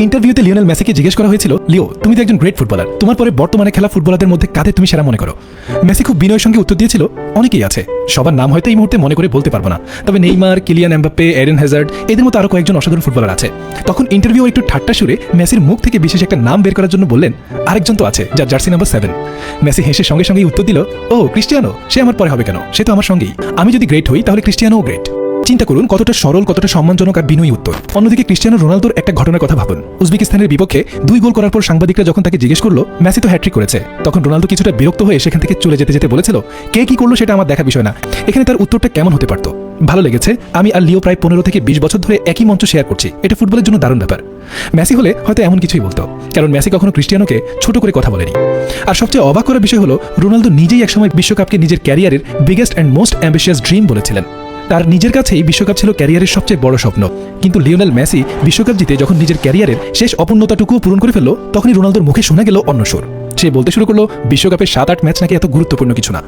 ইন্টারভিউতে লিওনেল মেসিকে জিজ্ঞেস করা হয়েছিল, লিও তুমি তো একজন গ্রেট ফুটবলার, তোমার পরে বর্তমানে খেলা ফুটবলারদের মধ্যে কাদের তুমি সেরা মনে করো? মেসি খুব বিনয়ের সঙ্গে উত্তর দিয়েছিল, অনেকেই আছে, সবার নাম হয়তো এই মুহূর্তে মনে করে বলতে পারবো না, তবে Neymar, Kylian Mbappe, Eden Hazard এদের মতো আরো কয়েকজন অসাধারণ ফুটবলার আছে। তখন ইন্টারভিউ একটু ঠাট্টা সুরে মেসির মুখ থেকে বিশেষ একটা নাম বের করার জন্য বললেন, আরেকজন তো আছে যার জার্সি নাম্বার 7। মেসি হেসে সঙ্গে সঙ্গেই উত্তর দিল, ও ক্রিস্টিয়ানো, সে আমার পরে হবে কেন, সে তো আমার সঙ্গেই, আমি যদি গ্রেট হই তাহলে ক্রিস্টিয়ানোও গ্রেট। চিন্তা করুন কতটা সরল, কতটা সম্মানজনক আর বিনয়ী উত্তর। অন্যদিকে ক্রিস্টিয়ানো রোনালদোর একটা ঘটনার কথা ভাবুন। উজবেকিস্তানের বিপক্ষে 2 গোল করার পর সাংবাদিকরা যখন তাকে জিজ্ঞেস করলো মেসি তো হ্যাট্রিক করেছে, তখন রোনালদো কিছুটা বিরক্ত হয়ে সেখান থেকে চলে যেতে যেতে বলেছিল, কে কি করলো সেটা আমার দেখার বিষয় না। এখানে তার উত্তরটা কেমন হতে পারত? ভালো লেগেছে, আমি আর লিও প্রায় 15 থেকে 20 বছর ধরে একই মঞ্চ শেয়ার করছি, এটা ফুটবলের জন্য দারুণ ব্যাপার। মেসি হলে হয়তো এমন কিছুই বলতো, কারণ মেসি কখনো ক্রিস্টিয়ানোকে ছোট করে কথা বলেনি। আর সবচেয়ে অবাক করার বিষয় হলো, রোনালদো নিজেই একসময় বিশ্বকাপকে নিজের ক্যারিয়ারের biggest and most ambitious dream বলেছিলেন। তার নিজের কাছেই বিশ্বকাপ ছিল ক্যারিয়ারের সবচেয়ে বড় স্বপ্ন। কিন্তু লিওনেল মেসি বিশ্বকাপ জিতে যখন নিজের ক্যারিয়ারের শেষ অপূর্ণতাটুকুও পূরণ করে ফেলল, তখনই রোনালদোর মুখে শোনা গেল অন্য সুর। সে বলতে শুরু করলো, বিশ্বকাপের 7-8 ম্যাচ নাকি এত গুরুত্বপূর্ণ কিছু না।